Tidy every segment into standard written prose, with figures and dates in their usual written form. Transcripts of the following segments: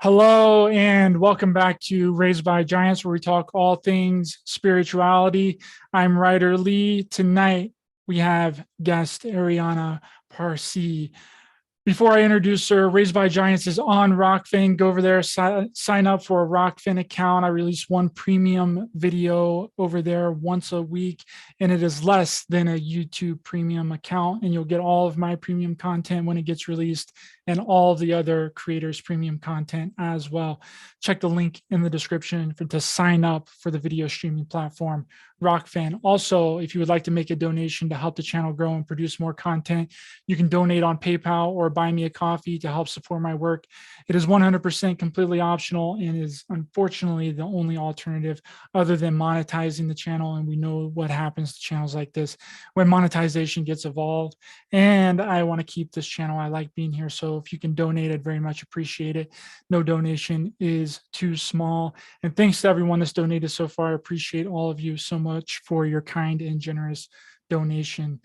Hello and welcome back to Raised by Giants, where we talk all things spirituality. I'm Ryder Lee. Tonight we have guest Ariana Persei. Before I introduce her, Raised by Giants is on Rokfin. Go over there, sign up for a Rokfin account. I release one premium video over there once a week, and it is less than a YouTube premium account. And you'll get all of my premium content when it gets released and all of the other creators' premium content as well. Check the link in the description to sign up for the video streaming platform, Rokfin. Also, if you would like to make a donation to help the channel grow and produce more content, you can donate on PayPal or buy me a coffee to help support my work. It is 100% completely optional and is unfortunately the only alternative other than monetizing the channel. And we know what happens to channels like this when monetization gets involved. And I want to keep this channel. I like being here. So if you can donate, I'd very much appreciate it. No donation is too small. And thanks to everyone that's donated so far. I appreciate all of you so much for your kind and generous donation.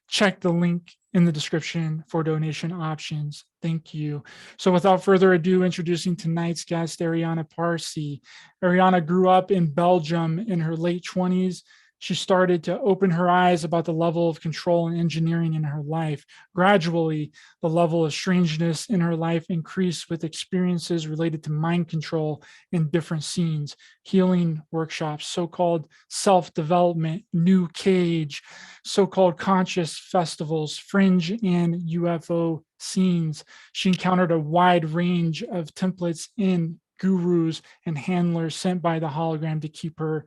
Check the link in the description for donation options. Thank you. So without further ado, introducing tonight's guest, Ariana Persei. Ariana grew up in Belgium in her late 20s. She started to open her eyes about the level of control and engineering in her life. Gradually, the level of strangeness in her life increased with experiences related to mind control in different scenes, healing workshops, so-called self-development, new cage, so-called conscious festivals, fringe and UFO scenes. She encountered a wide range of templates in gurus and handlers sent by the hologram to keep her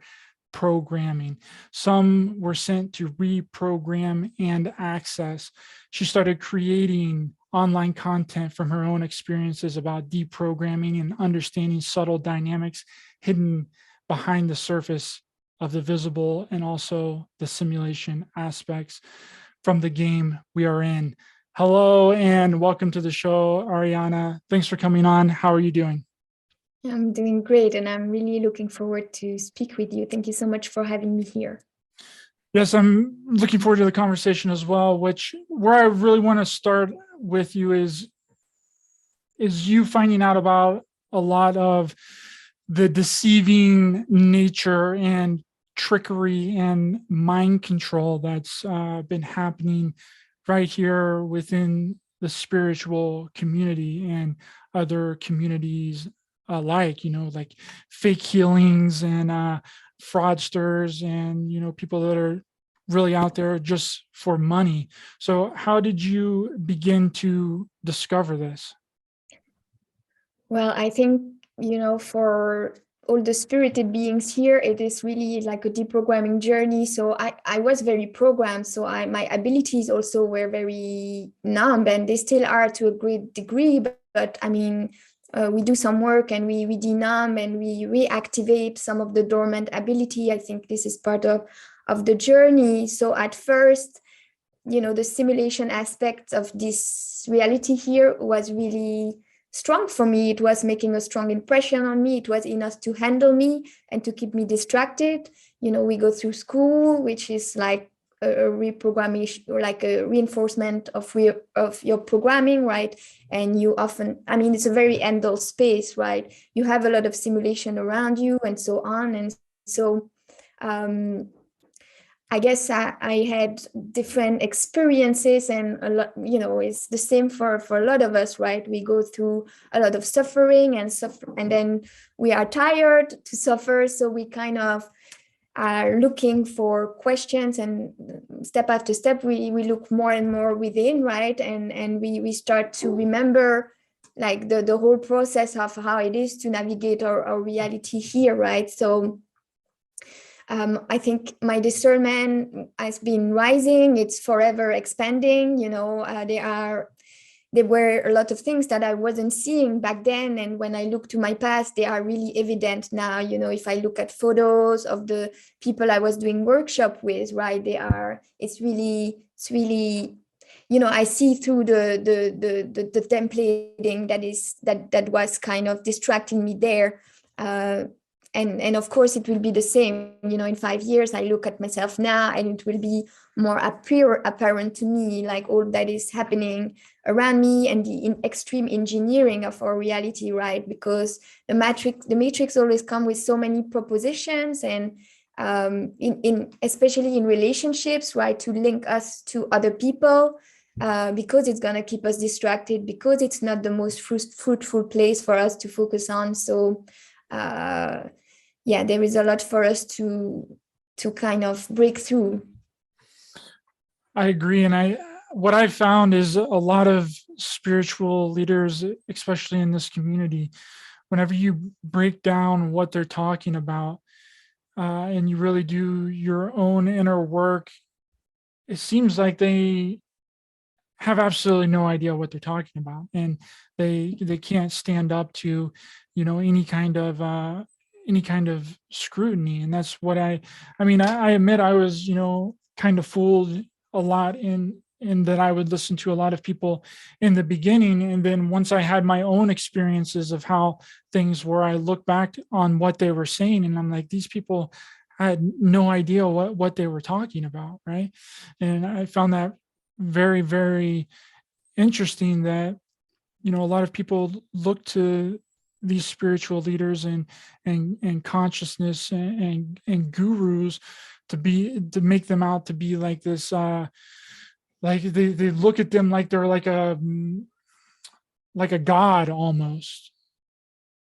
programming. Some were sent to reprogram and access. She started creating online content from her own experiences about deprogramming and understanding subtle dynamics hidden behind the surface of the visible and also the simulation aspects from the game we are in. Hello and welcome to the show, Ariana. Thanks for coming on. How are you doing? I'm doing great, and I'm really looking forward to speak with you. Thank you so much for having me here. Yes, I'm looking forward to the conversation as well, where I really want to start with you is you finding out about a lot of the deceiving nature and trickery and mind control that's been happening right here within the spiritual community and other communities alike, like fake healings and fraudsters and, people that are really out there just for money. So how did you begin to discover this? Well, I think, for all the spirited beings here, it is really like a deprogramming journey. So I was very programmed. So my abilities also were very numb, and they still are to a great degree. But I mean, we do some work and we denumb and we reactivate some of the dormant ability. I think this is part of the journey. So at first, the simulation aspect of this reality here was really strong for me. It was making a strong impression on me. It was enough to handle me and to keep me distracted. We go through school, which is like a reprogrammation or like a reinforcement of your programming, right? And you often, it's a very endless space, right? You have a lot of simulation around you and so on. And so I guess I had different experiences, and a lot, it's the same for a lot of us, right? We go through a lot of suffering and then we are tired to suffer. So we kind of are looking for questions, and step after step, we look more and more within, right? And we start to remember like the whole process of how it is to navigate our reality here, right? So I think my discernment has been rising. It's forever expanding. There were a lot of things that I wasn't seeing back then. And when I look to my past, they are really evident now. If I look at photos of the people I was doing workshop with, right, it's really, I see through the templating that was kind of distracting me there. and of course it will be the same, in 5 years I look at myself now and it will be more apparent to me, like all that is happening around me and the extreme engineering of our reality, right? Because the matrix always come with so many propositions, and in especially in relationships, right, to link us to other people, because it's going to keep us distracted, because it's not the most fruitful place for us to focus on. So yeah, there is a lot for us to kind of break through. I agree. And what I found is a lot of spiritual leaders, especially in this community, whenever you break down what they're talking about, and you really do your own inner work, it seems like they have absolutely no idea what they're talking about, and they can't stand up to, any kind of scrutiny. And that's what I mean, I admit I was, kind of fooled a lot in that I would listen to a lot of people in the beginning, and then once I had my own experiences of how things were, I look back on what they were saying and I'm like, these people had no idea what they were talking about, right? And I found that very, very interesting that, a lot of people look to these spiritual leaders and consciousness and gurus to make them out to be like this, like they look at them like they're like a god almost,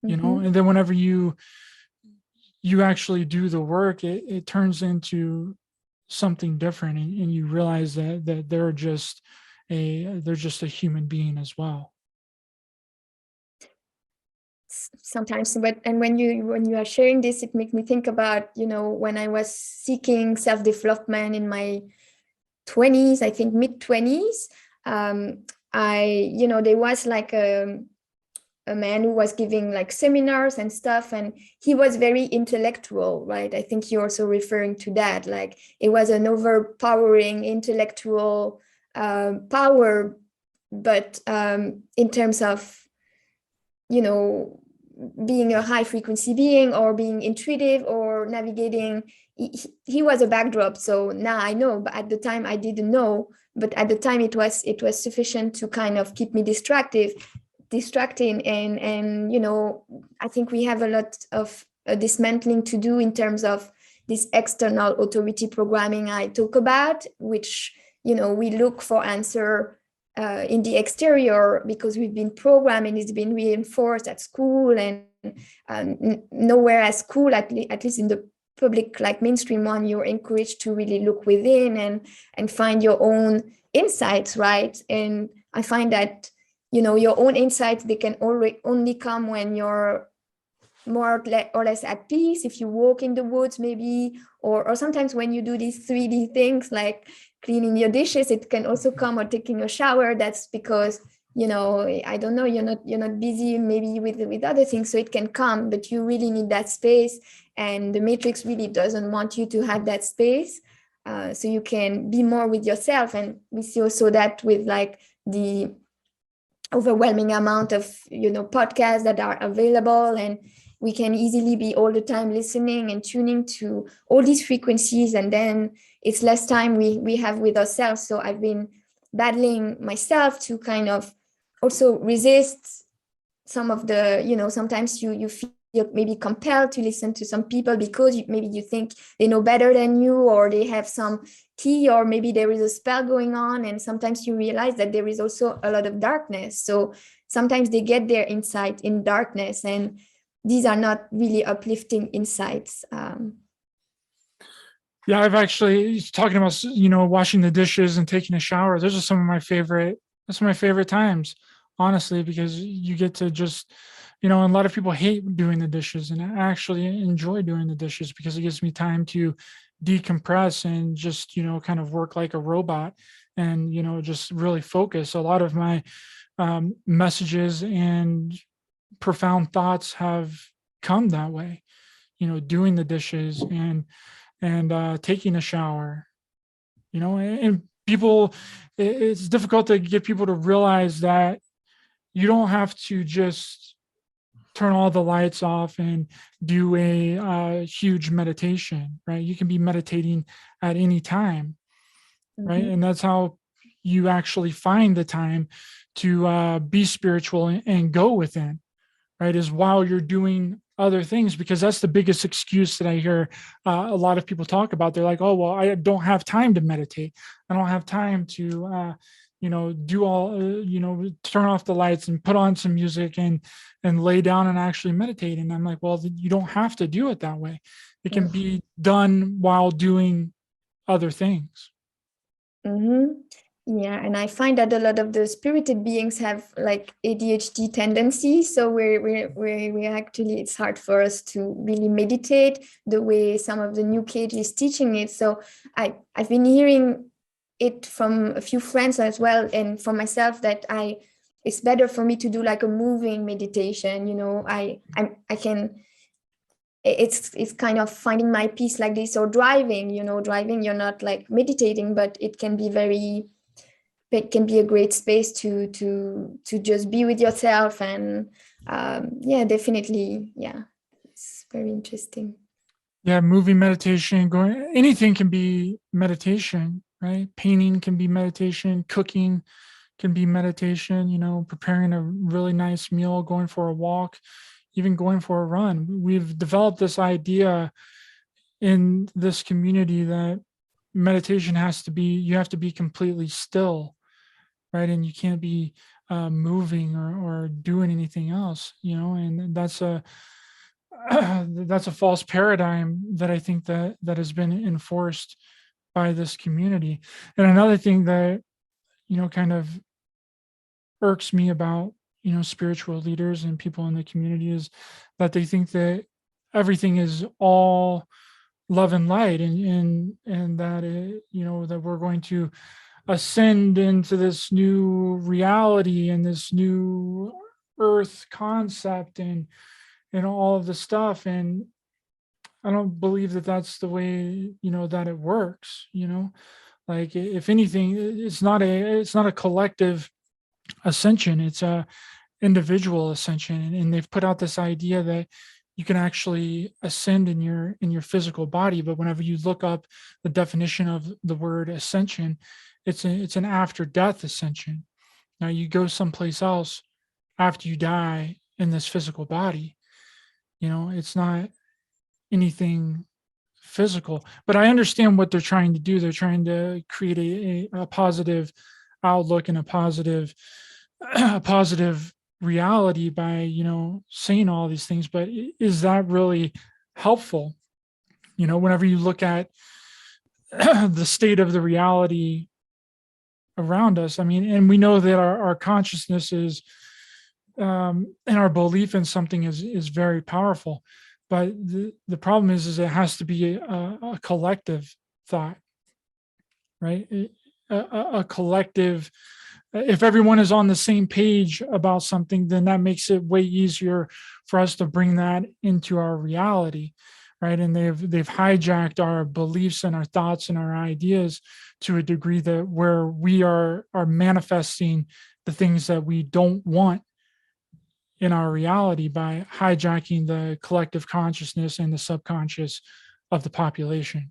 Mm-hmm. and then whenever you actually do the work, it turns into something different, and you realize that they're just a human being as well. Sometimes, but and when you are sharing this, it makes me think about, when I was seeking self-development in my 20s, I think mid-20s. There was like a man who was giving like seminars and stuff, and he was very intellectual, right? I think you're also referring to that, like it was an overpowering intellectual power, but in terms of, being a high frequency being or being intuitive or navigating, he was a backdrop. So now I know, but at the time I didn't know. But at the time it was sufficient to kind of keep me distracting, and I think we have a lot of dismantling to do in terms of this external authority programming I talk about, which we look for answer in the exterior because we've been programmed and it's been reinforced at school, and nowhere at school, at least in the public, like mainstream one, you're encouraged to really look within and find your own insights, right? And I find that your own insights, they can only come when you're more or less at peace, if you walk in the woods maybe, or sometimes when you do these 3D things like cleaning your dishes, it can also come, or taking a shower. That's because I don't know, you're not busy maybe with other things, so it can come, but you really need that space, and the matrix really doesn't want you to have that space, so you can be more with yourself. And we see also that with like the overwhelming amount of podcasts that are available, and we can easily be all the time listening and tuning to all these frequencies, and then it's less time we have with ourselves. So I've been battling myself to kind of also resist some of the, sometimes you feel maybe compelled to listen to some people because maybe you think they know better than you, or they have some key, or maybe there is a spell going on, and sometimes you realize that there is also a lot of darkness. So sometimes they get their insight in darkness, and these are not really uplifting insights. Yeah, I've actually talking about, washing the dishes and taking a shower. Those are some of my favorite. That's my favorite times, honestly, because you get to just, and a lot of people hate doing the dishes, and I actually enjoy doing the dishes because it gives me time to decompress and just, kind of work like a robot, and, just really focus. A lot of my messages and profound thoughts have come that way, doing the dishes and taking a shower, and people, it's difficult to get people to realize that you don't have to just turn all the lights off and do a huge meditation, right? You can be meditating at any time, right? And that's how you actually find the time to be spiritual and go within, right? Is while you're doing other things, because that's the biggest excuse that I hear a lot of people talk about. They're like, oh, well, I don't have time to meditate. I don't have time to, do all, turn off the lights and put on some music and lay down and actually meditate. And I'm like, well, you don't have to do it that way. It can be done while doing other things. Yeah, and I find that a lot of the spirited beings have like ADHD tendencies. So we actually, it's hard for us to really meditate the way some of the new cage is teaching it. So I've been hearing it from a few friends as well, and for myself, that it's better for me to do like a moving meditation. I can. It's kind of finding my peace like this, or driving. Driving, you're not like meditating, but it can be a great space to just be with yourself. And definitely, it's very interesting. Moving meditation, anything can be meditation, right? Painting can be meditation, cooking can be meditation, preparing a really nice meal, going for a walk, even going for a run. We've developed this idea in this community that meditation you have to be completely still, right? And you can't be moving or doing anything else, and that's a false paradigm that I think that has been enforced by this community. And another thing that, kind of irks me about, spiritual leaders and people in the community is that they think that everything is all love and light, and that that we're going to ascend into this new reality and this new earth concept and all of the stuff. And I don't believe that that's the way, that it works. Like, if anything, it's not a collective ascension, it's a individual ascension. And they've put out this idea that you can actually ascend in your physical body, but whenever you look up the definition of the word ascension, it's an after death ascension. Now you go someplace else after you die in this physical body. It's not anything physical. But I understand what they're trying to do. They're trying to create a positive outlook and a positive reality by saying all these things. But is that really helpful? Whenever you look at the state of the reality around us, I mean, and we know that our consciousness is and our belief in something is very powerful, but the problem is it has to be a collective thought, right? A collective. If everyone is on the same page about something, then that makes it way easier for us to bring that into our reality, right? And they've hijacked our beliefs and our thoughts and our ideas to a degree that where we are manifesting the things that we don't want in our reality by hijacking the collective consciousness and the subconscious of the population.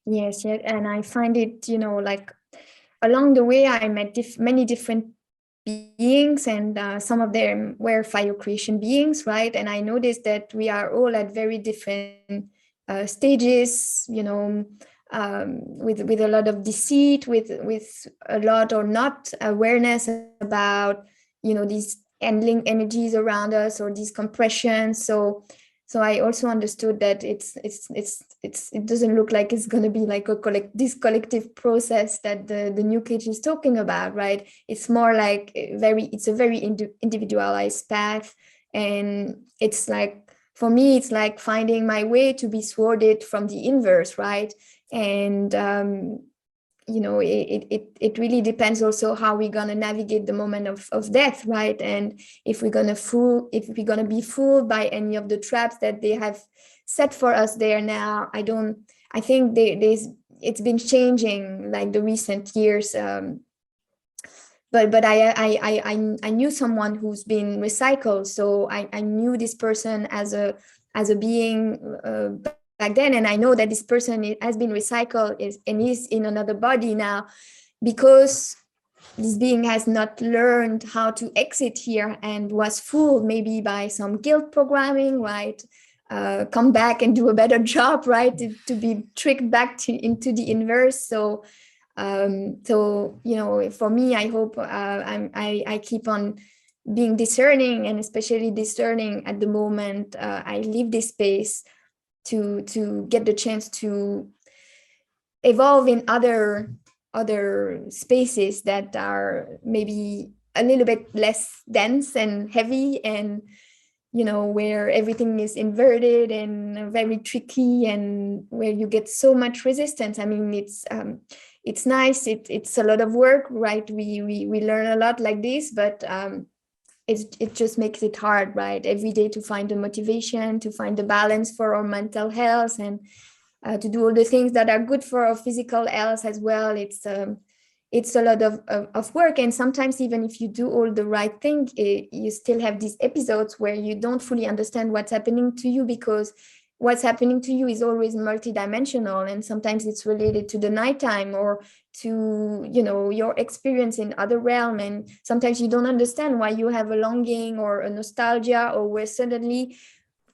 Yes, and I find it, like along the way, I met many different beings, and some of them were fire creation beings, right? And I noticed that we are all at very different stages, with a lot of deceit, with a lot or not awareness about, these handling energies around us or these compressions. So I also understood that it doesn't look like it's going to be like this collective process that the new cage is talking about, right? It's more like it's a very individualized path, and it's like, for me, it's like finding my way to be sworded from the inverse, right? And it really depends also how we're going to navigate the moment of death, right? And if we're going to be fooled by any of the traps that they have set for us there now. I think it's been changing like the recent years. but I knew someone who's been recycled, so I knew this person as a being back then, and I know that this person has been recycled and is in another body now, because this being has not learned how to exit here and was fooled maybe by some guilt programming, right? Come back and do a better job, right? To be tricked back into the inverse. So for me, I hope I keep on being discerning, and especially discerning at the moment I leave this space to get the chance to evolve in other spaces that are maybe a little bit less dense and heavy, and where everything is inverted and very tricky, and where you get so much resistance. I mean, it's nice, it's a lot of work, right? We learn a lot like this, but it just makes it hard, right, every day, to find the motivation, to find the balance for our mental health, and to do all the things that are good for our physical health as well. It's a lot of work, and sometimes even if you do all the right thing, you still have these episodes where you don't fully understand what's happening to you, because what's happening to you is always multidimensional, and sometimes it's related to the nighttime or to your experience in other realm, and sometimes you don't understand why you have a longing or a nostalgia, or where suddenly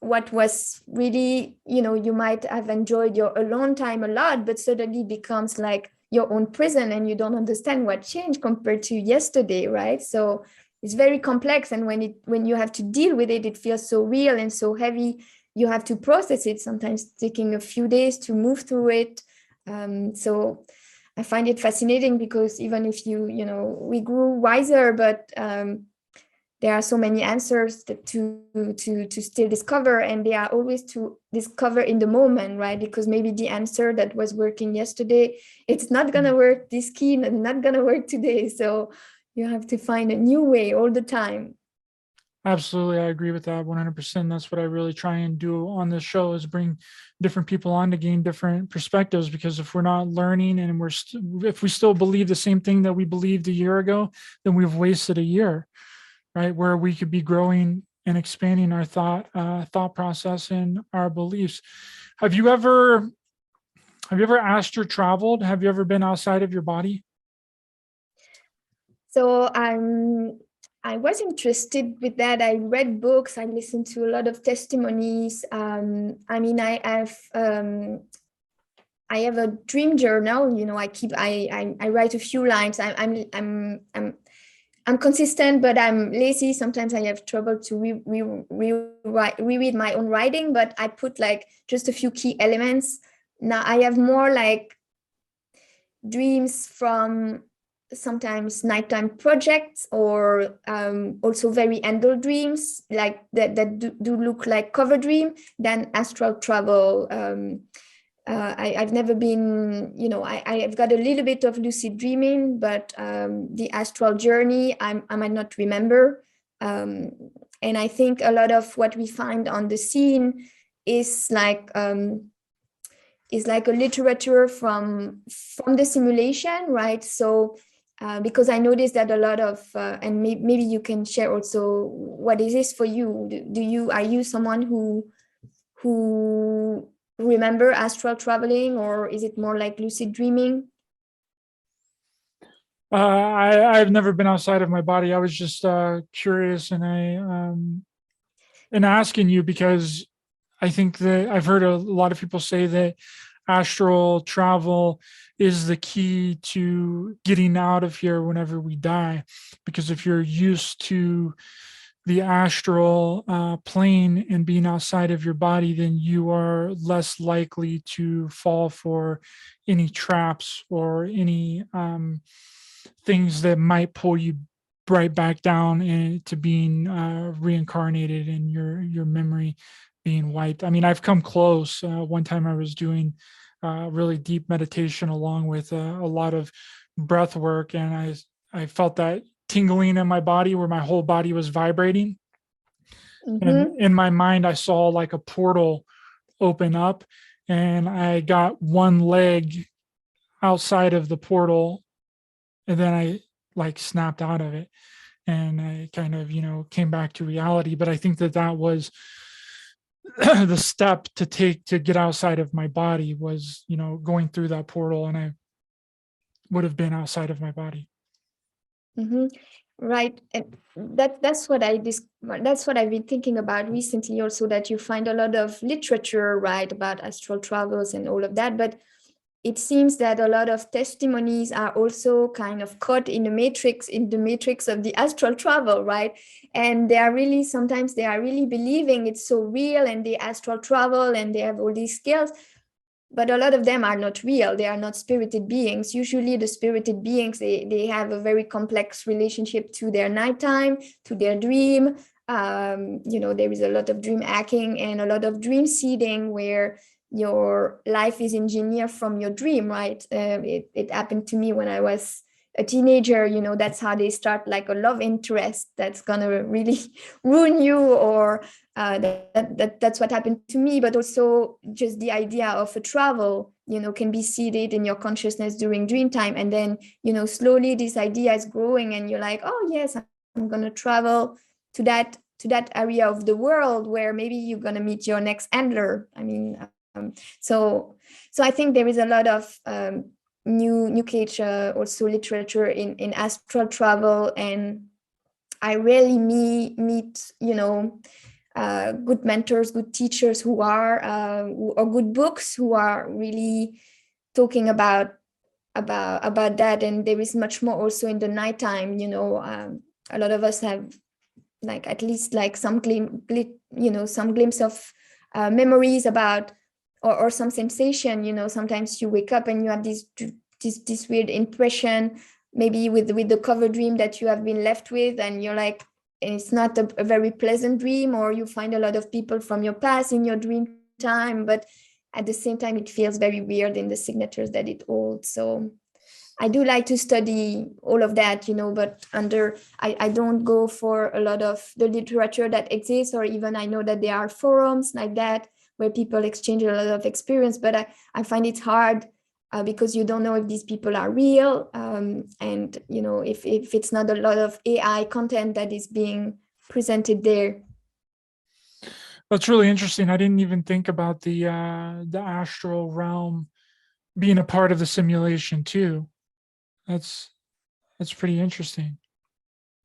what was really, you might have enjoyed your alone time a lot, but suddenly becomes like your own prison, and you don't understand what changed compared to yesterday, right? So it's very complex, and when you have to deal with it, it feels so real and so heavy. You have to process it, sometimes taking a few days to move through it. So I find it fascinating, because even if we grew wiser, but there are so many answers to still discover, and they are always to discover in the moment, right? Because maybe the answer that was working yesterday, it's not going to work this keen and not going to work today. So you have to find a new way all the time. Absolutely. I agree with that 100%. That's what I really try and do on this show, is bring different people on to gain different perspectives, because if we're not learning and if we still believe the same thing that we believed a year ago, then we've wasted a year, right? Where we could be growing and expanding our thought process and our beliefs. Have you ever asked or traveled? Have you ever been outside of your body? So I was interested with that. I read books. I listened to a lot of testimonies. I mean, I have a dream journal. I write a few lines. I'm consistent, but I'm lazy. Sometimes I have trouble to reread my own writing, but I put like just a few key elements. Now I have more like dreams from sometimes nighttime projects, or also very endless dreams, like that do look like cover dream than astral travel. I've never been, I've got a little bit of lucid dreaming, but the astral journey, I might not remember. And I think a lot of what we find on the scene is like a literature from the simulation, right? So because I noticed that a lot of, and maybe you can share also, what is this for you? Are you someone who remember astral traveling, or is it more like lucid dreaming? I've never been outside of my body. I was just curious, and asking you, because I think that I've heard a lot of people say that astral travel is the key to getting out of here whenever we die. Because if you're used to the astral plane and being outside of your body, then you are less likely to fall for any traps or any things that might pull you right back down into being reincarnated and your memory being wiped. I mean, I've come close. One time I was doing really deep meditation along with a lot of breath work, and I felt that tingling in my body where my whole body was vibrating. Mm-hmm. And in my mind, I saw like a portal open up, and I got one leg outside of the portal, and then like snapped out of it, and I kind of, came back to reality. But I think that was the step to take to get outside of my body was, going through that portal, and I would have been outside of my body. Mm-hmm. Right, and that's what that's what I've been thinking about recently. Also, that you find a lot of literature, right, about astral travels and all of that, but it seems that a lot of testimonies are also kind of caught in the matrix of the astral travel, right? And sometimes they are really believing it's so real, and they astral travel and they have all these skills, but a lot of them are not real. They are not spirited beings. Usually the spirited beings, they have a very complex relationship to their nighttime, to their dream. There is a lot of dream hacking and a lot of dream seeding, where your life is engineered from your dream, right? It happened to me when I was a teenager. That's how they start, like a love interest that's gonna really ruin you, or that's what happened to me. But also just the idea of a travel, can be seeded in your consciousness during dream time, and then slowly this idea is growing, and you're like, oh yes, I'm gonna travel to that area of the world where maybe you're gonna meet your next handler. I mean, so I think there is a lot of new age also literature in astral travel, and I rarely meet good mentors, good teachers who are or good books who are really talking about that. And there is much more also in the nighttime. A lot of us have, like, at least like some some glimpse of memories about, or some sensation. Sometimes you wake up and you have this weird impression, maybe with the cover dream that you have been left with, and you're like, it's not a very pleasant dream, or you find a lot of people from your past in your dream time, but at the same time it feels very weird in the signatures that it holds. So I do like to study all of that, but I don't go for a lot of the literature that exists, or even I know that there are forums like that where people exchange a lot of experience, but I find it hard because you don't know if these people are real, and if it's not a lot of AI content that is being presented there. That's really interesting. I didn't even think about the astral realm being a part of the simulation too. That's pretty interesting.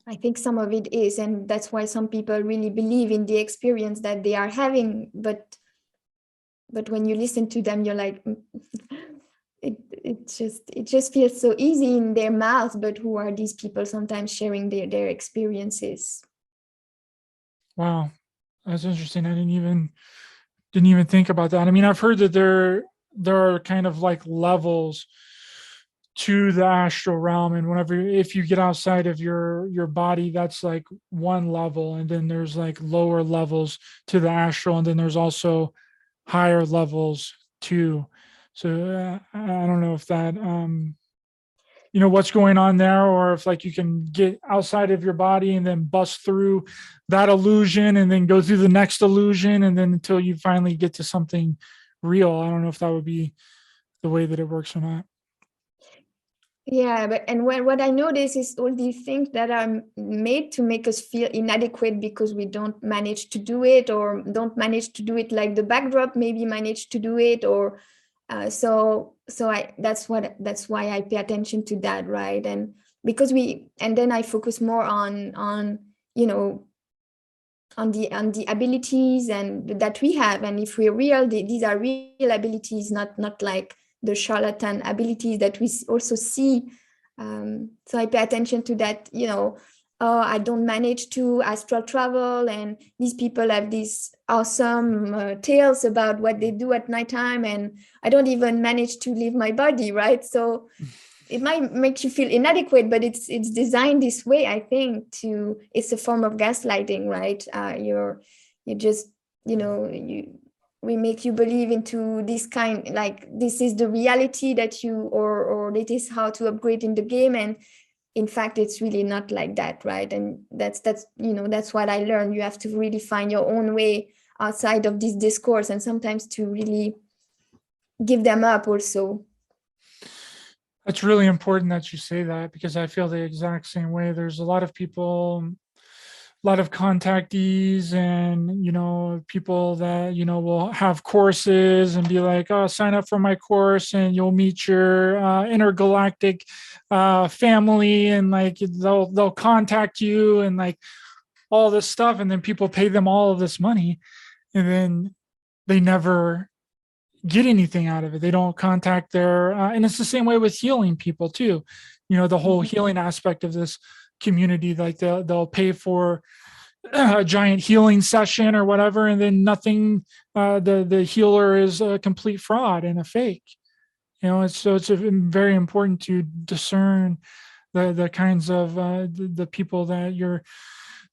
I think some of it is, and that's why some people really believe in the experience that they are having. But when you listen to them, you're like, it just feels so easy in their mouths. But who are these people sometimes sharing their experiences? Wow, that's interesting. I didn't even think about that. I mean, I've heard that there are kind of like levels to the astral realm, and if you get outside of your body, that's like one level, and then there's like lower levels to the astral, and then there's also higher levels too. So I don't know if that what's going on there, or if like you can get outside of your body and then bust through that illusion and then go through the next illusion, and then until you finally get to something real. I don't know if that would be the way that it works or not. Yeah, but what I notice is all these things that are made to make us feel inadequate because we don't manage to do it, or don't manage to do it like the backdrop maybe managed to do it, or so that's why I pay attention to that, right? And because then I focus more on the abilities and that we have, and if we're real, these are real abilities, not like the charlatan abilities that we also see. So I pay attention to that. I don't manage to astral travel, and these people have these awesome tales about what they do at nighttime, and I don't even manage to leave my body, right? So it might make you feel inadequate, but it's designed this way, I think. It's a form of gaslighting, right? You just we make you believe into this kind, like this is the reality that you, or it is how to upgrade in the game, and in fact it's really not like that, right? And that's what I learned. You have to really find your own way outside of this discourse, and sometimes to really give them up also. It's really important that you say that, because I feel the exact same way. There's a lot of people, a lot of contactees, and people that will have courses and be like, oh, sign up for my course and you'll meet your intergalactic family, and like they'll contact you and like all this stuff, and then people pay them all of this money, and then they never get anything out of it. They don't contact their, and it's the same way with healing people too. The whole healing aspect of this community, like they'll pay for a giant healing session or whatever, and then nothing. The healer is a complete fraud and a fake. It's very important to discern the kinds of the people that you're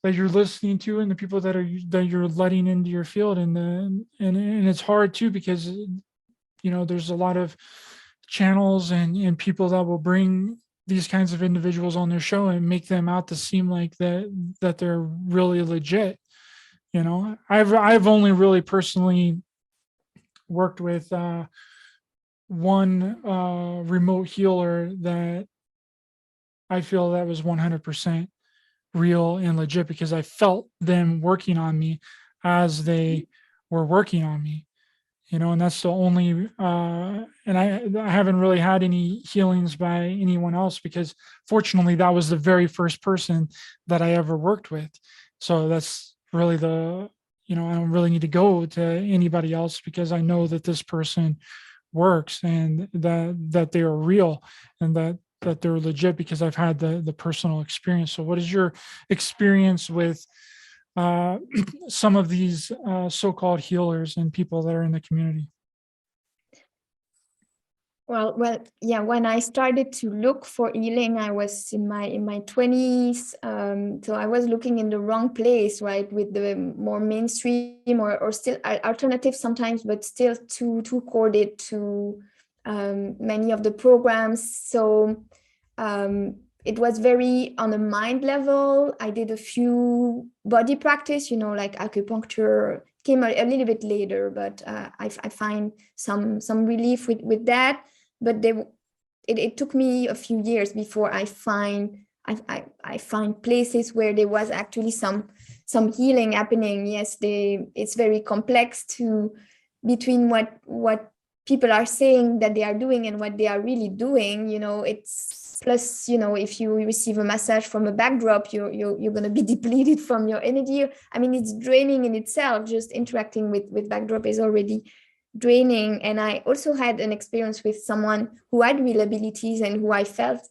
listening to, and the people that you're letting into your field, and it's hard too, because there's a lot of channels and people that will bring these kinds of individuals on their show and make them out to seem like that they're really legit. I've only really personally worked with one remote healer that I feel that was 100% real and legit, because I felt them working on me as they were working on me. And that's the only, and I haven't really had any healings by anyone else, because fortunately that was the very first person that I ever worked with. So that's really I don't really need to go to anybody else, because I know that this person works, and that they are real, and that they're legit, because I've had the personal experience. So what is your experience with some of these so-called healers and people that are in the community? Well, yeah. When I started to look for healing, I was in my 20s. So I was looking in the wrong place, right? With the more mainstream or still alternative sometimes, but still too coded to many of the programs. So it was very on a mind level. I did a few body practice, like acupuncture came a little bit later, but I find some relief with that. But it took me a few years before I find places where there was actually some healing happening. Yes, it's very complex between what people are saying that they are doing and what they are really doing. It's plus, if you receive a massage from a backdrop, you're going to be depleted from your energy. I mean, it's draining in itself. Just interacting with backdrop is already draining. And I also had an experience with someone who had real abilities and who I felt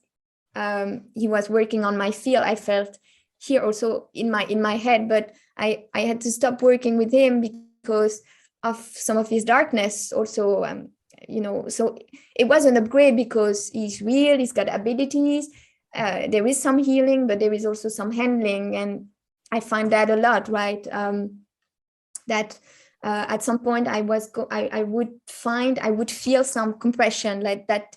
he was working on my field. I felt here also in my head, but I had to stop working with him because of some of his darkness also. So it was an upgrade because he's real, he's got abilities. There is some healing, but there is also some handling, and I find that a lot, right? That at some point I would feel some compression, like that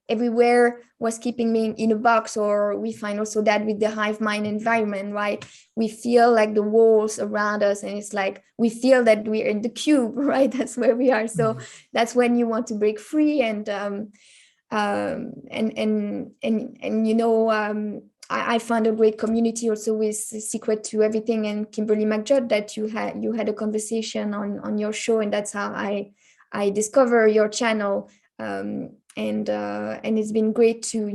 everywhere was keeping me in a box. Or we find also that with the hive mind environment, right? We feel like the walls around us, and it's like we feel that we're in the cube, right? That's where we are. So that's when you want to break free. I found a great community also with Secret to Everything and Kimberly McJudd, that you had a conversation on your show, and that's how I discover your channel. And it's been great to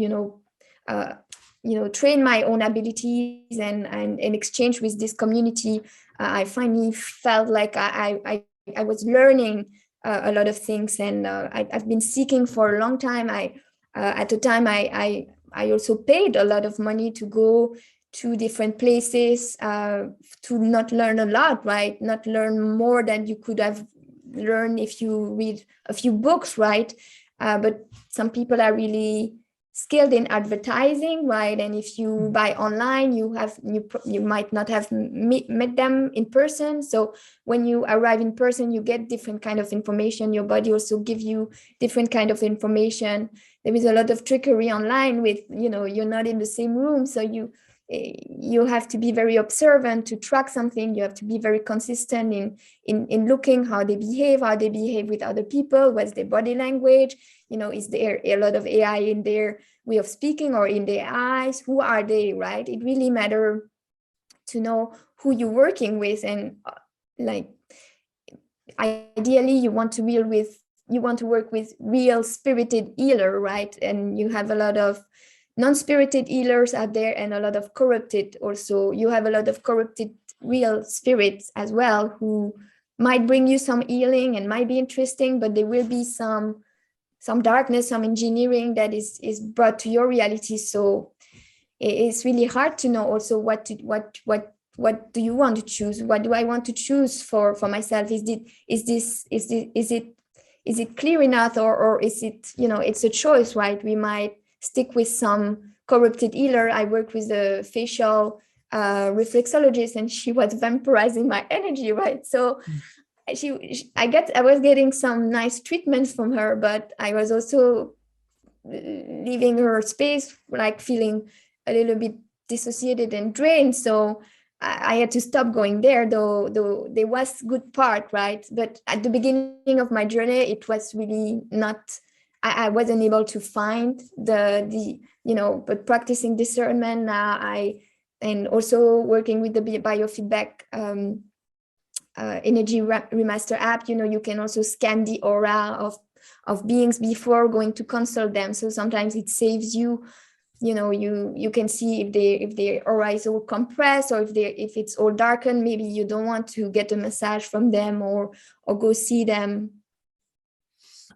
train my own abilities and in exchange with this community. I finally felt like I was learning a lot of things, and I've been seeking for a long time. At the time I also paid a lot of money to go to different places to not learn a lot, right? Not learn more than you could have learned if you read a few books, right? But some people are really skilled in advertising, right? And if you buy online, you might not have met them in person. So when you arrive in person, you get different kind of information. Your body also gives you different kind of information. There is a lot of trickery online with, you're not in the same room, so you have to be very observant to track something. You have to be very consistent in looking how they behave with other people, what's their body language, is there a lot of AI in their way of speaking or in their eyes? Who are they, right? It really matters to know who you're working with, and like ideally you want to work with real spirited healer, right? And you have a lot of non-spirited healers out there, and a lot of corrupted also. You have a lot of corrupted real spirits as well, who might bring you some healing and might be interesting, but there will be some darkness, some engineering that is brought to your reality. So it's really hard to know also what do you want to choose? What do I want to choose for myself? Is it clear enough, or is it, it's a choice, right? We might stick with some corrupted healer. I worked with a facial reflexologist, and she was vampirizing my energy, right? So I was getting some nice treatments from her, but I was also leaving her space, like feeling a little bit dissociated and drained. So I had to stop going there, though there was good part, right? But at the beginning of my journey, it was really not, I wasn't able to find but practicing discernment now, and also working with the biofeedback energy remaster app, you can also scan the aura of beings before going to consult them. So sometimes it saves you, you can see if their aura is all compressed, or if it's all darkened. Maybe you don't want to get a massage from them or go see them.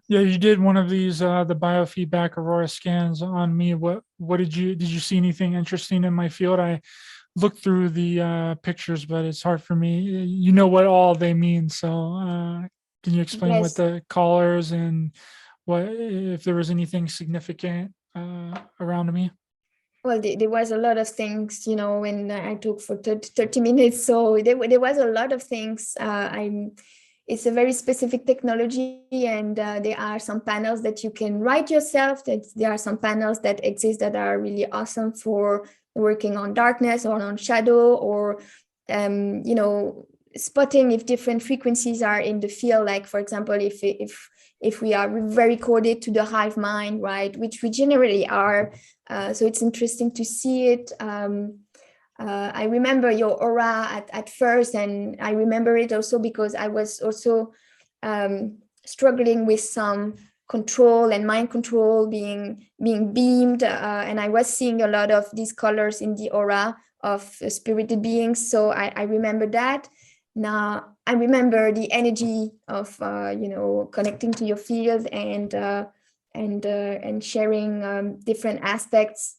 Yeah, you did one of these, the biofeedback aurora scans on me. What did you see anything interesting in my field? I looked through the pictures, but it's hard for me. You know what all they mean. So can you explain what Yes. the colors and what, if there was anything significant around me? Well, there was a lot of things, when I took for 30 minutes. So there was a lot of things. It's a very specific technology, and there are some panels that you can write yourself. There are some panels that exist that are really awesome for working on darkness or on shadow, or spotting if different frequencies are in the field. Like, for example, if we are very coded to the hive mind, right, which we generally are. So it's interesting to see it. I remember your aura at first, and I remember it also because I was also struggling with some control and mind control, being beamed, and I was seeing a lot of these colors in the aura of spirited beings. So I remember that. Now I remember the energy of connecting to your field and sharing different aspects.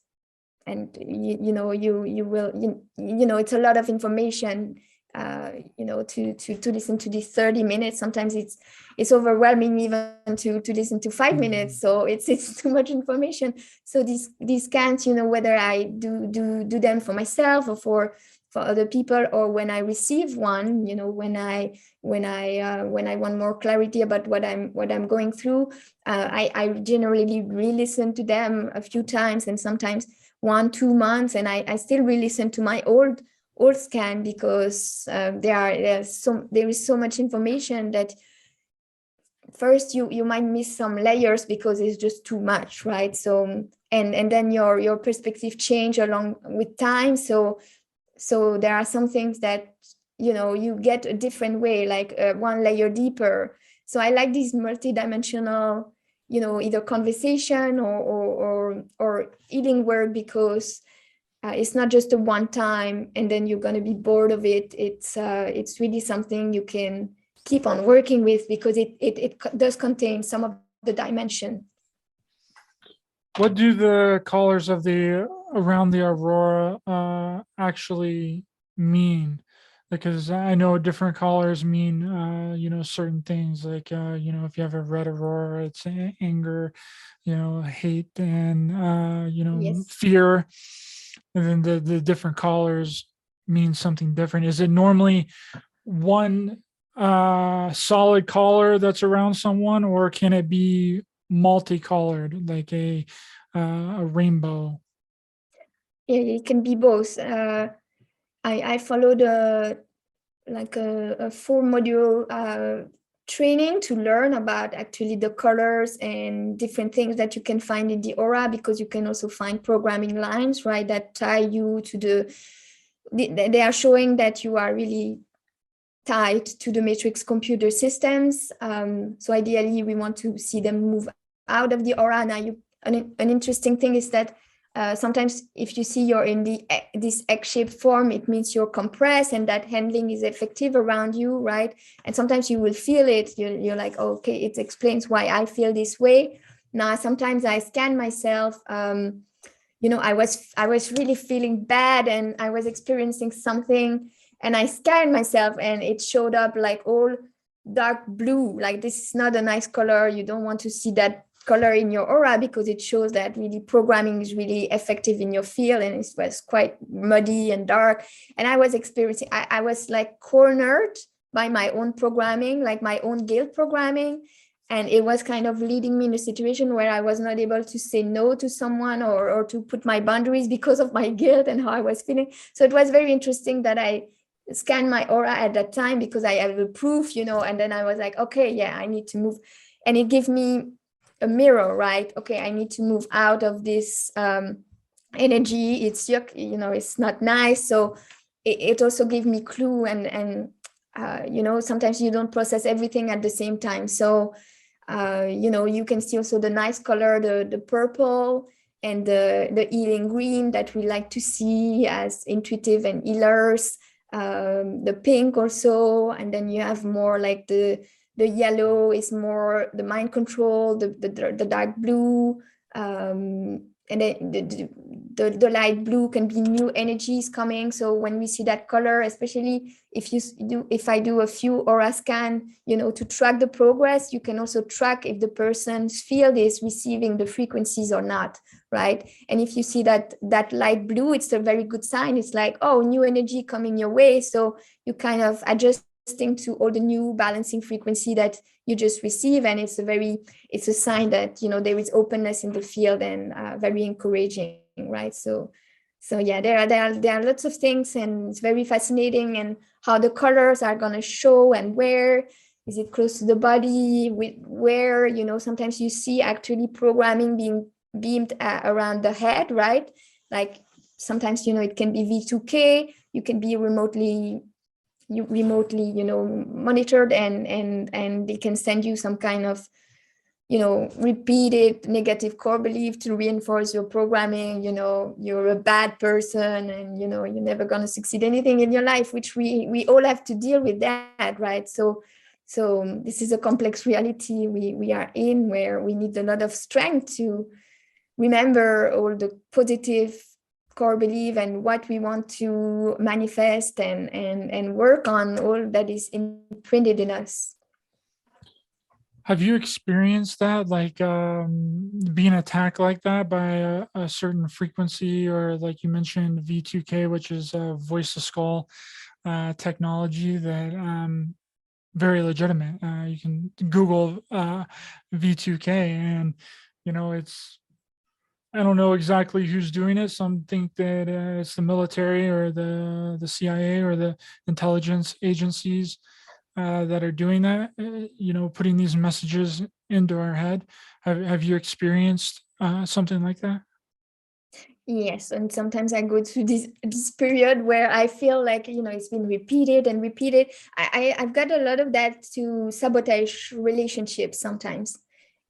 And you will it's a lot of information to listen to these 30 minutes. Sometimes it's overwhelming even to listen to 5 minutes. So it's too much information. So these scans, whether I do them for myself or for other people, or when I receive one, when I want more clarity about what I'm going through, I generally re-listen to them a few times, and sometimes 1-2 months, and I still re-listen to my old scan, because there is so much information that first you might miss some layers because it's just too much, right? So and then your perspective change along with time. So there are some things that you get a different way, like one layer deeper. So I like these multi-dimensional, either conversation or eating work, because it's not just a one time and then you're going to be bored of it. It's really something you can keep on working with, because it does contain some of the dimension. What do the colors of the around the aurora actually mean? Because I know different colors mean certain things. Like if you have a red aurora, it's anger, hate, and Yes. fear. And then the different colors mean something different. Is it normally one solid color that's around someone, or can it be multicolored, like a rainbow? it can be both. I followed a 4-module training to learn about actually the colors and different things that you can find in the aura, because you can also find programming lines, right, that tie you to they are showing that you are really tied to the matrix computer systems. So ideally, we want to see them move out of the aura. Now, an interesting thing is that sometimes if you see you're in this egg-shaped form, it means you're compressed and that handling is effective around you, right? And sometimes you will feel it. You're like, okay, it explains why I feel this way. Now, sometimes I scan myself. I was really feeling bad and I was experiencing something, and I scanned myself and it showed up like all dark blue. Like, this is not a nice color. You don't want to see that color in your aura, because it shows that really programming is really effective in your field, and it was quite muddy and dark. And I was experiencing, I was like cornered by my own programming, like my own guilt programming. And it was kind of leading me in a situation where I was not able to say no to someone or to put my boundaries because of my guilt and how I was feeling. So it was very interesting that I scanned my aura at that time, because I have the proof, and then I was like, okay, yeah, I need to move. And it gave me a mirror, right? Okay, I need to move out of this energy. It's yuck, it's not nice. So it also gave me clue, and sometimes you don't process everything at the same time. So you can see also the nice color, the purple and the healing green that we like to see as intuitive and healers. The pink also, and then you have more like the yellow is more the mind control, the dark blue, and then the light blue can be new energies coming. So when we see that color, especially if I do a few aura scan, to track the progress, you can also track if the person's field is receiving the frequencies or not, right? And if you see that light blue, it's a very good sign. It's like, oh, new energy coming your way. So you kind of adjusting to all the new balancing frequency that you just receive, and it's a sign that there is openness in the field, and very encouraging, right? So yeah, there are lots of things, and it's very fascinating, and how the colors are going to show, and where is it close to the body, where sometimes you see actually programming being beamed around the head, right? Like sometimes it can be V2K, you can be remotely monitored, and they can send you some kind of repeated negative core belief to reinforce your programming. You're a bad person, and you're never going to succeed anything in your life, which we all have to deal with that, right? So this is a complex reality we are in, where we need a lot of strength to remember all the positive core belief and what we want to manifest and work on all that is imprinted in us. Have you experienced that, like being attacked like that by a certain frequency, or like you mentioned V2K, which is a voice to skull technology that very legitimate. You can Google V2K, and it's, I don't know exactly who's doing it. Some think that it's the military or the CIA or the intelligence agencies that are doing that, putting these messages into our head. Have you experienced something like that? Yes, and sometimes I go through this period where I feel like it's been repeated and repeated. I've got a lot of that to sabotage relationships sometimes,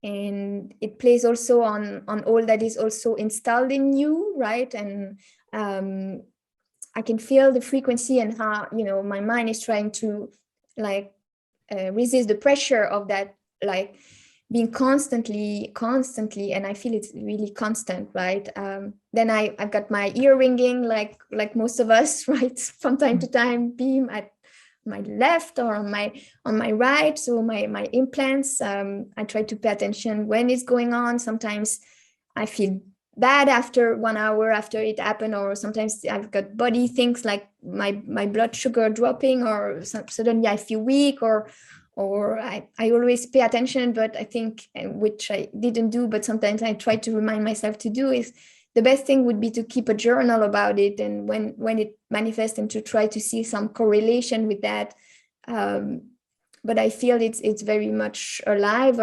and it plays also on all that is also installed in you, right? And I can feel the frequency and how my mind is trying to like resist the pressure of that, like being constantly, and I feel it's really constant, right? Then I've got my ear ringing, like most of us, right? From time to time, beam at my left or on my right. So my implants, I try to pay attention when it's going on. Sometimes I feel bad after 1 hour after it happened, or sometimes I've got body things like my blood sugar dropping, or suddenly I feel weak, or I always pay attention. But I think, which I didn't do, but sometimes I try to remind myself to do, is the best thing would be to keep a journal about it, and when it manifests, and to try to see some correlation with that. But I feel it's very much alive,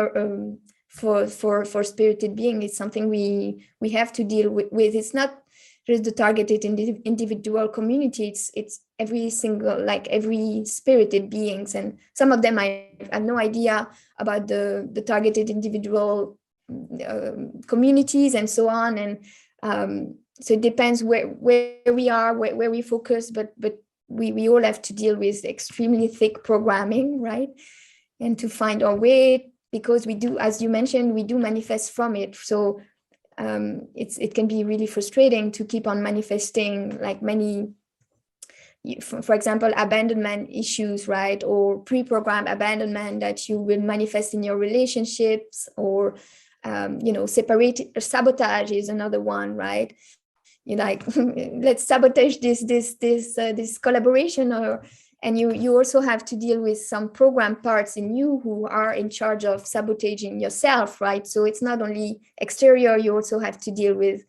for spirited being. It's something we have to deal with. It's not just the targeted individual community. It's every single, like every spirited beings, and some of them I have no idea about the targeted individual communities and so on. And so it depends where we are, where we focus, but we all have to deal with extremely thick programming, right? And to find our way, because we do, as you mentioned, we do manifest from it. So it can be really frustrating to keep on manifesting, like many, for example, abandonment issues, right? Or pre-programmed abandonment that you will manifest in your relationships, or sabotage is another one, right? You like, let's sabotage this collaboration, and you also have to deal with some programmed parts in you who are in charge of sabotaging yourself, right? So it's not only exterior, you also have to deal with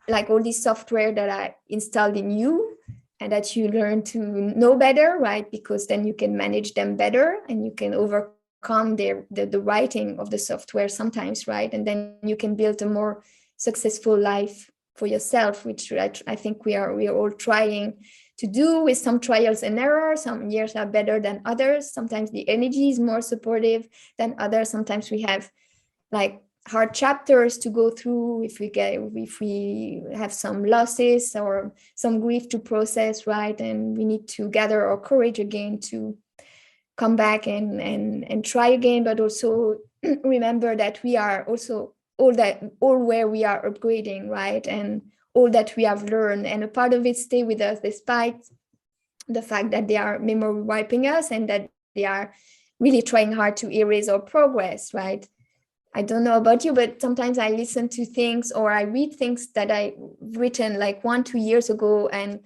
like all this software that are installed in you, and that you learn to know better, right? Because then you can manage them better, and you can overcome the writing of the software sometimes, right? And then you can build a more successful life for yourself, which I think we are all trying to do, with some trials and errors. Some years are better than others. Sometimes the energy is more supportive than others. Sometimes we have like hard chapters to go through, if we have some losses or some grief to process, right? And we need to gather our courage again to come back and try again, but also remember that we are also all where we are upgrading, right? And all that we have learned, and a part of it stay with us despite the fact that they are memory wiping us, and that they are really trying hard to erase our progress, right? I don't know about you, but sometimes I listen to things, or I read things that I've written like 1-2 years ago, and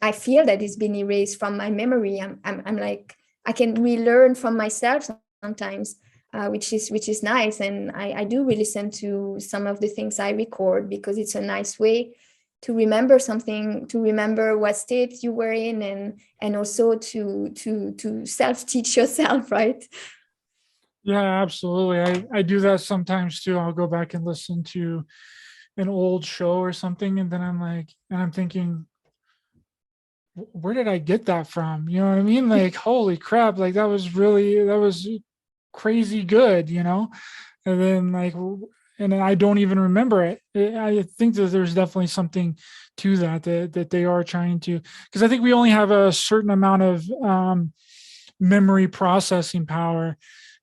I feel that it's been erased from my memory. I'm like, I can relearn from myself sometimes, which is nice. And I do re-listen to some of the things I record, because it's a nice way to remember something, to remember what state you were in, and also to self-teach yourself, right? Yeah, absolutely. I do that sometimes too. I'll go back and listen to an old show or something, and then I'm thinking, where did I get that from? You know what I mean? Like, holy crap, like that was crazy good, And then and then I don't even remember it. I think that there's definitely something to that they are trying to, because I think we only have a certain amount of memory processing power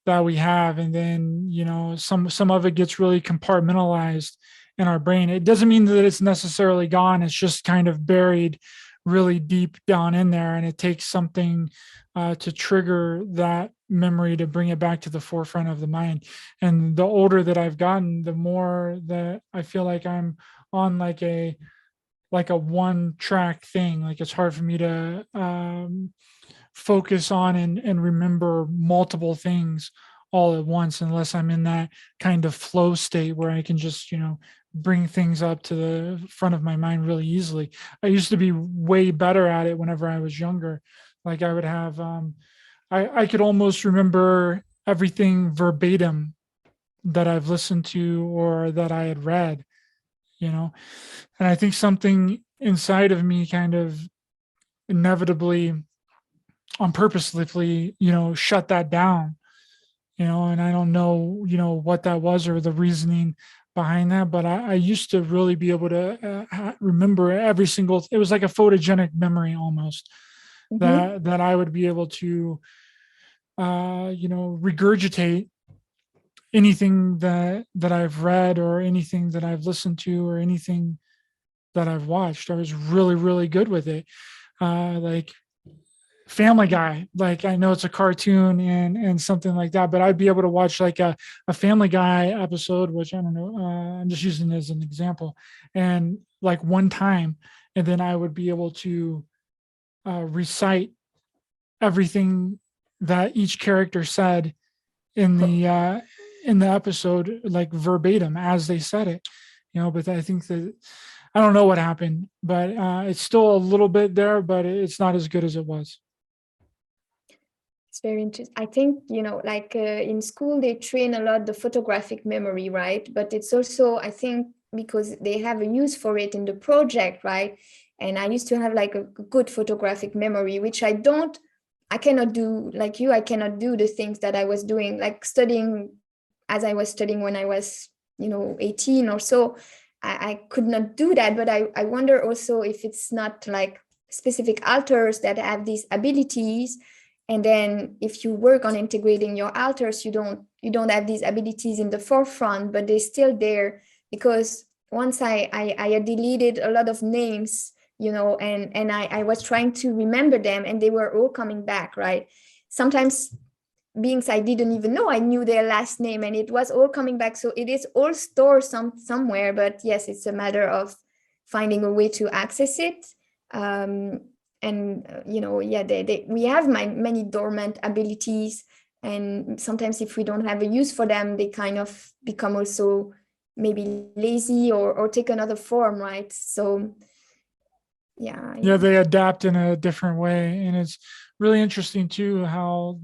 that we have, and then some of it gets really compartmentalized in our brain. It doesn't mean that it's necessarily gone. It's just kind of buried really deep down in there, and it takes something to trigger that memory to bring it back to the forefront of the mind. And the older that I've gotten, the more that I feel like I'm on like a one track thing. Like it's hard for me to focus on and remember multiple things all at once, unless I'm in that kind of flow state where I can just bring things up to the front of my mind really easily. I used to be way better at it whenever I was younger. Like I would have I could almost remember everything verbatim that I've listened to or that I had read, and I think something inside of me kind of inevitably, on purposely, shut that down, and I don't know, what that was or the reasoning behind that, but I used to really be able to remember every single, it was like a photogenic memory almost, Mm-hmm. that I would be able to, regurgitate anything that I've read or anything that I've listened to or anything that I've watched. I was really, really good with it. Like Family Guy, like I know it's a cartoon and something like that, but I'd be able to watch like a Family Guy episode, which I don't know, I'm just using it as an example, and like one time, and then I would be able to recite everything that each character said in the episode, like verbatim as they said it. but I think that I don't know what happened, but it's still a little bit there, but it's not as good as it was. It's very interesting. I think, like in school, they train a lot the photographic memory, right? But it's also, I think, because they have a use for it in the project, right? And I used to have like a good photographic memory, which I cannot do like you. I cannot do the things that I was doing, like studying as I was studying when I was, 18 or so. I could not do that. But I wonder also if it's not like specific alters that have these abilities. And then if you work on integrating your alters, you don't have these abilities in the forefront, but they're still there. Because once I had deleted a lot of names, and I was trying to remember them, and they were all coming back, right? Sometimes beings I didn't even know I knew their last name, and it was all coming back. So it is all stored somewhere. But yes, it's a matter of finding a way to access it. And yeah, we have many dormant abilities, and sometimes if we don't have a use for them, they kind of become also maybe lazy or take another form, right? So yeah. Yeah, they adapt in a different way, and it's really interesting too how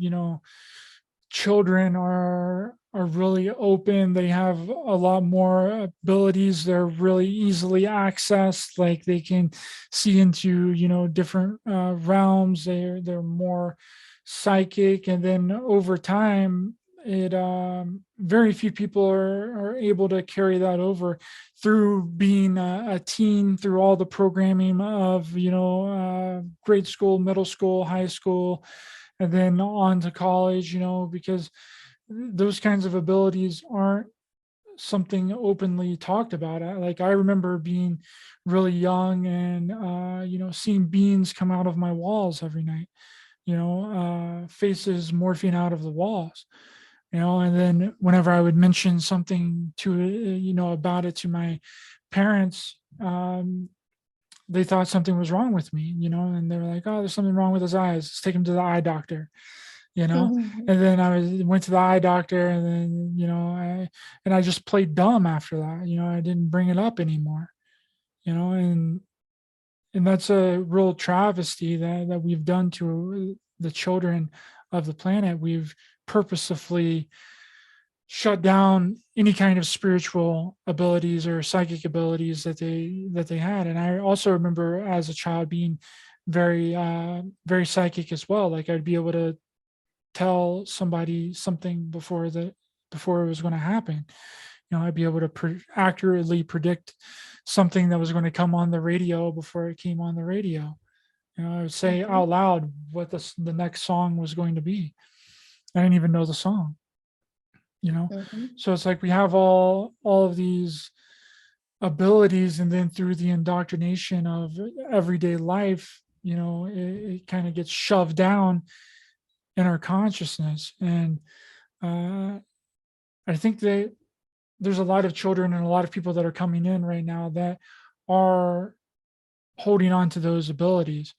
children are really open. They have a lot more abilities. They're really easily accessed. Like they can see into different realms. They're more psychic, and then over time, it very few people are able to carry that over through being a teen, through all the programming of grade school, middle school, high school, and then on to college, because those kinds of abilities aren't something openly talked about. Like I remember being really young and, seeing beings come out of my walls every night, faces morphing out of the walls, and then whenever I would mention something about it to my parents, they thought something was wrong with me, and they were like, oh, there's something wrong with his eyes. Let's take him to the eye doctor, Mhm. and then went to the eye doctor, and then, I just played dumb after that. I didn't bring it up anymore, and that's a real travesty that we've done to the children of the planet. We've purposefully shut down any kind of spiritual abilities or psychic abilities that they had. And I also remember as a child being very psychic as well. Like I'd be able to tell somebody something before it was going to happen. I'd be able to accurately predict something that was going to come on the radio before it came on the radio. I would say Mhm. out loud what the next song was going to be. I didn't even know the song. Mhm. So it's like we have all of these abilities, and then through the indoctrination of everyday life, it kind of gets shoved down in our consciousness. And I think that there's a lot of children and a lot of people that are coming in right now that are holding on to those abilities,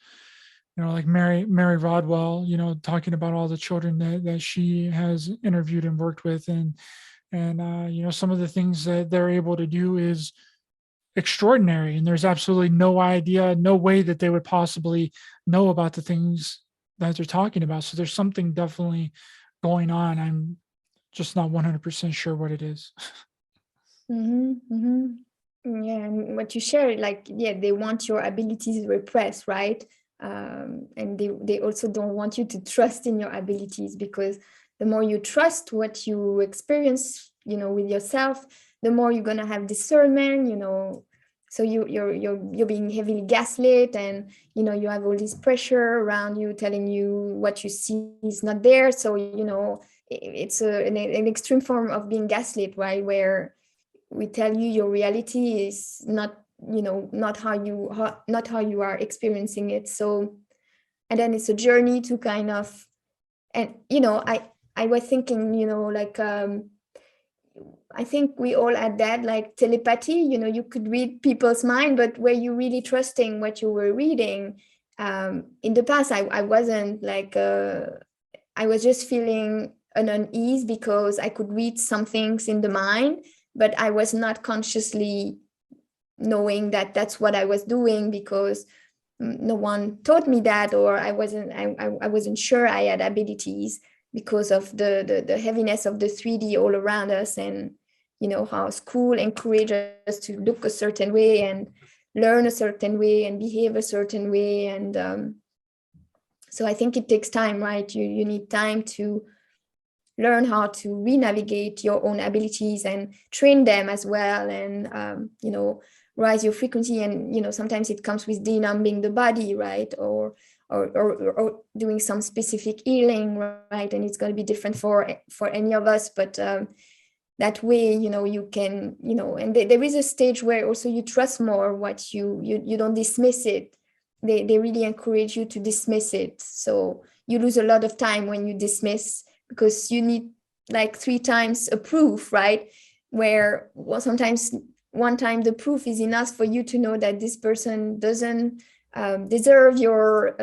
like Mary Rodwell, talking about all the children that she has interviewed and worked with, and some of the things that they're able to do is extraordinary, and there's absolutely no way that they would possibly know about the things that they're talking about. So there's something definitely going on. I'm just not 100% sure what it is. Mhm. Mhm. Yeah, and what you share, like, yeah, they want your abilities repressed, right? And they also don't want you to trust in your abilities, because the more you trust what you experience, with yourself, the more you're gonna have discernment, So you're being heavily gaslit, and you have all this pressure around you telling you what you see is not there. So it's an extreme form of being gaslit, right? Where we tell you your reality is not how you are experiencing it. So, and then it's a journey to kind of, and I was thinking, like, I think we all had that, like telepathy, you could read people's mind, but were you really trusting what you were reading? In the past, I wasn't like, I was just feeling an unease because I could read some things in the mind, but I was not consciously knowing that that's what I was doing, because no one taught me that, or I wasn't sure I had abilities because of the heaviness of the 3D all around us, and how school encourages us to look a certain way and learn a certain way and behave a certain way. And so I think it takes time, right? You need time to learn how to re-navigate your own abilities and train them as well, and rise your frequency. And sometimes it comes with denumbing the body, right, or doing some specific healing, right? And it's going to be different for any of us, but that way, you can, and there is a stage where also you trust more what you don't dismiss it. They really encourage you to dismiss it, so you lose a lot of time when you dismiss, because you need like 3 times a proof, right? Where, well, sometimes one time the proof is enough for you to know that this person doesn't deserve your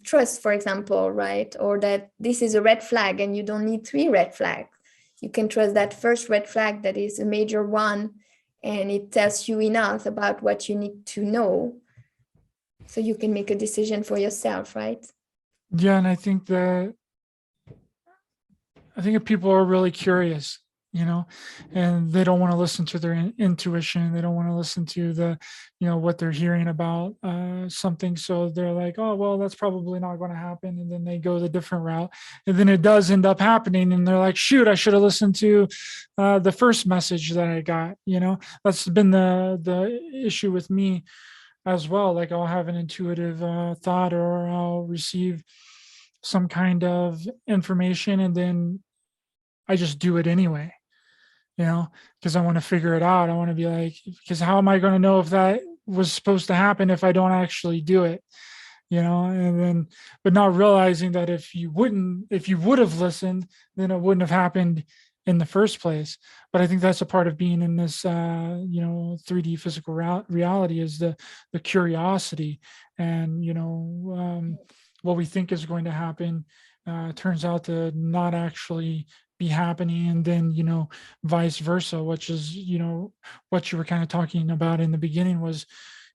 trust, for example, right? Or that this is a red flag and you don't need 3 red flags. You can trust that first red flag that is a major one, and it tells you enough about what you need to know, so you can make a decision for yourself, right? Yeah, and I think if people are really curious, and they don't want to listen to their intuition. They don't want to listen to the, what they're hearing about something. So they're like, oh, well, that's probably not going to happen. And then they go the different route. And then it does end up happening. And they're like, shoot, I should have listened to the first message that I got. That's been the issue with me as well. Like, I'll have an intuitive thought, or I'll receive some kind of information, and then I just do it anyway, because I want to figure it out. I want to be like, because how am I going to know if that was supposed to happen if I don't actually do it? And then, but not realizing that if you would have listened, then it wouldn't have happened in the first place. But I think that's a part of being in this, 3D physical reality, is the curiosity, and, what we think is going to happen turns out to not actually be happening. And then, vice versa, which is, what you were kind of talking about in the beginning, was,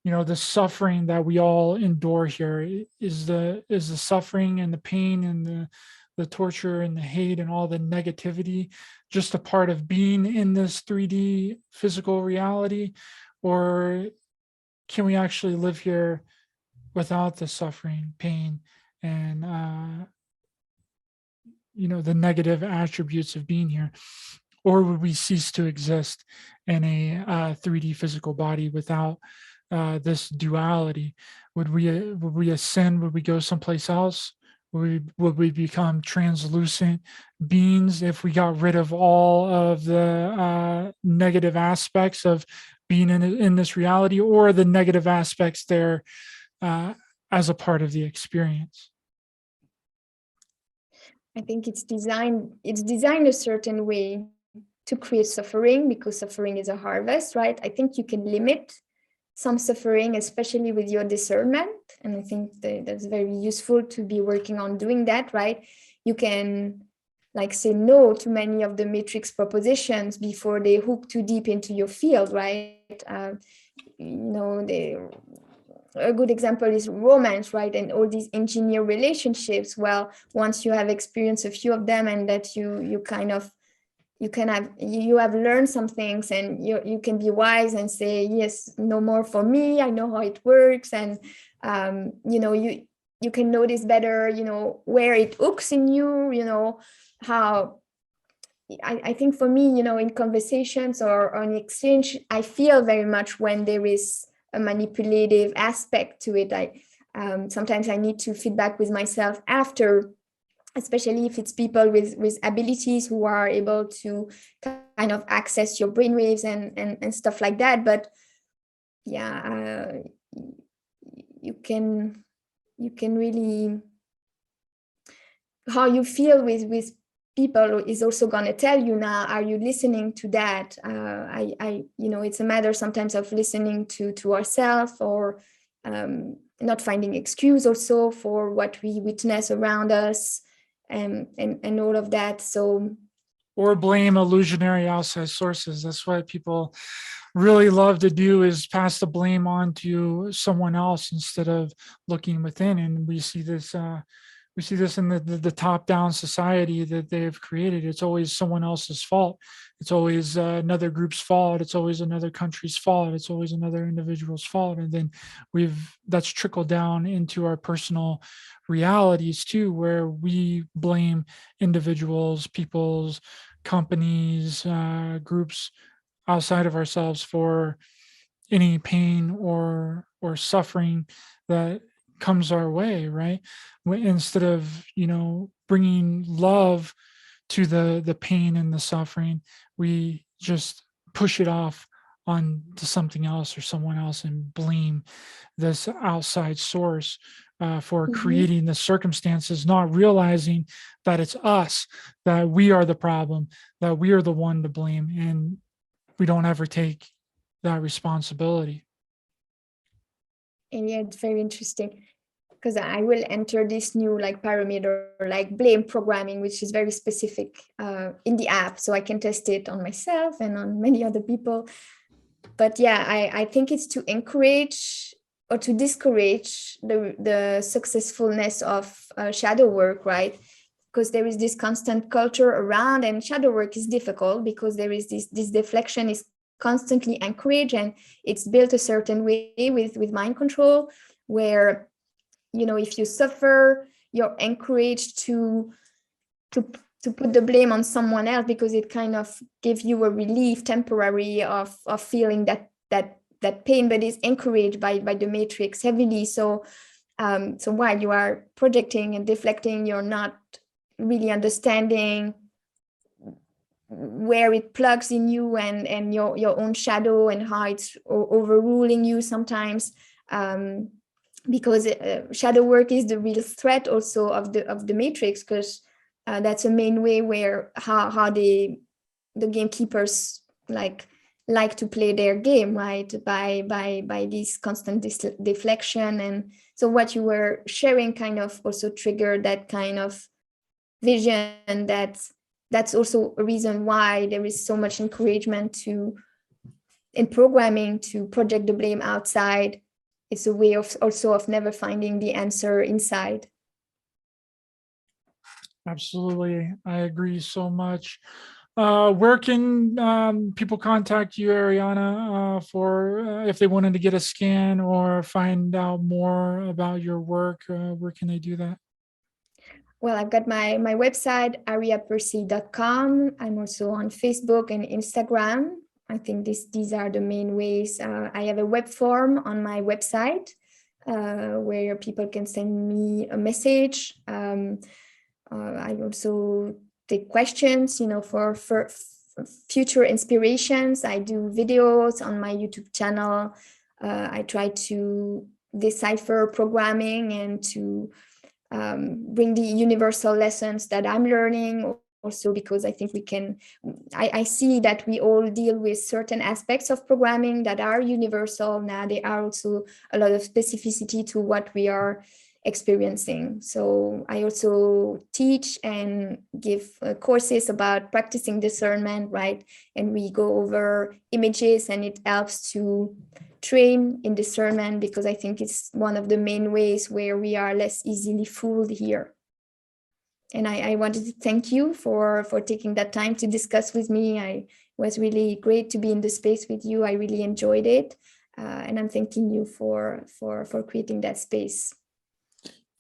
the suffering that we all endure here. Is the suffering and the pain and the torture and the hate and all the negativity just a part of being in this 3D physical reality? Or can we actually live here without the suffering, pain, and the negative attributes of being here? Or would we cease to exist in a 3D physical body without this duality? Would we ascend? Would we go someplace else? Would we become translucent beings if we got rid of all of the negative aspects of being in this reality, or the negative aspects there as a part of the experience? I think it's designed a certain way to create suffering, because suffering is a harvest, right? I think you can limit some suffering, especially with your discernment. And I think that's very useful to be working on doing that, right? You can say no to many of the matrix propositions before they hook too deep into your field, right? A good example is romance, right? And all these engineer relationships. Well, once you have experienced a few of them, and that you have learned some things, and you can be wise and say, yes, no more for me. I know how it works. And you can notice better, where it hooks in you, how I think for me, in conversations or on exchange, I feel very much when there is a manipulative aspect to it. Sometimes I need to feedback with myself after, especially if it's people with abilities who are able to kind of access your brainwaves and stuff like that. But yeah, you can really, how you feel with people is also going to tell you, now, are you listening to that? It's a matter sometimes of listening to ourselves, or not finding excuse also for what we witness around us, and all of that. So or blame illusionary outside sources. That's what people really love to do, is pass the blame on to someone else instead of looking within. And we see this in the top-down society that they've created. It's always someone else's fault. It's always another group's fault. It's always another country's fault. It's always another individual's fault. And then that's trickled down into our personal realities too, where we blame individuals, people's, companies, groups outside of ourselves for any pain or suffering that comes our way, right? Instead of, bringing love to the pain and the suffering, we just push it off on to something else or someone else and blame this outside source for creating the circumstances, not realizing that it's us, that we are the problem, that we are the one to blame, and we don't ever take that responsibility. And yeah, it's very interesting, because I will enter this new parameter, blame programming, which is very specific in the app, so I can test it on myself and on many other people. But yeah, I think it's to encourage or to discourage the successfulness of shadow work, right? Because there is this constant culture around, and shadow work is difficult because there is this deflection is constantly encouraged, and it's built a certain way with mind control, where if you suffer, you're encouraged to put the blame on someone else, because it kind of gives you a relief temporary of feeling that pain, but is encouraged by the matrix heavily. So while you are projecting and deflecting, you're not really understanding where it plugs in you and your own shadow, and how it's overruling you sometimes. Because shadow work is the real threat also of the matrix, because that's a main way where how the gamekeepers like to play their game, right? By this constant deflection. And so what you were sharing kind of also triggered that kind of vision. That's also a reason why there is so much encouragement in programming to project the blame outside. It's a way of never finding the answer inside. Absolutely. I agree so much. Where can people contact you, Ariana, for if they wanted to get a scan or find out more about your work? Where can they do that? Well, I've got my website, ariapersei.com. I'm also on Facebook and Instagram. I think these are the main ways. I have a web form on my website where people can send me a message. I also take questions, for future inspirations. I do videos on my YouTube channel. I try to decipher programming and to bring the universal lessons that I'm learning, also because I think I see that we all deal with certain aspects of programming that are universal. Now there are also a lot of specificity to what we are experiencing. So I also teach and give courses about practicing discernment, right? And we go over images, and it helps to train in discernment, because I think it's one of the main ways where we are less easily fooled here. And I wanted to thank you for taking that time to discuss with me. It was really great to be in the space with you. I really enjoyed it. And I'm thanking you for creating that space.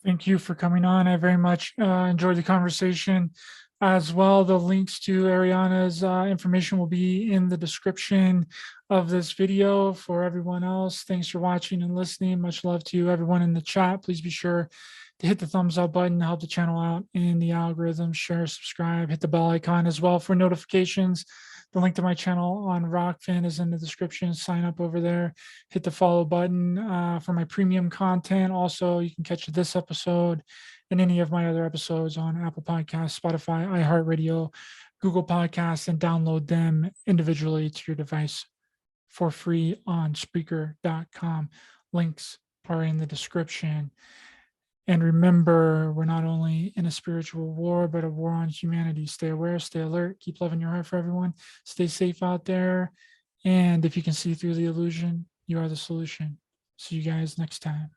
Thank you for coming on. I very much enjoyed the conversation as well. The links to Ariana's information will be in the description of this video. For everyone else, thanks for watching and listening. Much love to everyone in the chat. Please be sure to hit the thumbs up button to help the channel out in the algorithm. Share, subscribe, hit the bell icon as well for notifications. The link to my channel on Rokfin is in the description. Sign up over there. Hit the follow button for my premium content. Also, you can catch this episode and any of my other episodes on Apple Podcasts, Spotify, iHeartRadio, Google Podcasts, and download them individually to your device for free on Spreaker.com. Links are in the description. And remember, we're not only in a spiritual war, but a war on humanity. Stay aware, stay alert, keep loving your heart for everyone, stay safe out there. And if you can see through the illusion, you are the solution. See you guys next time.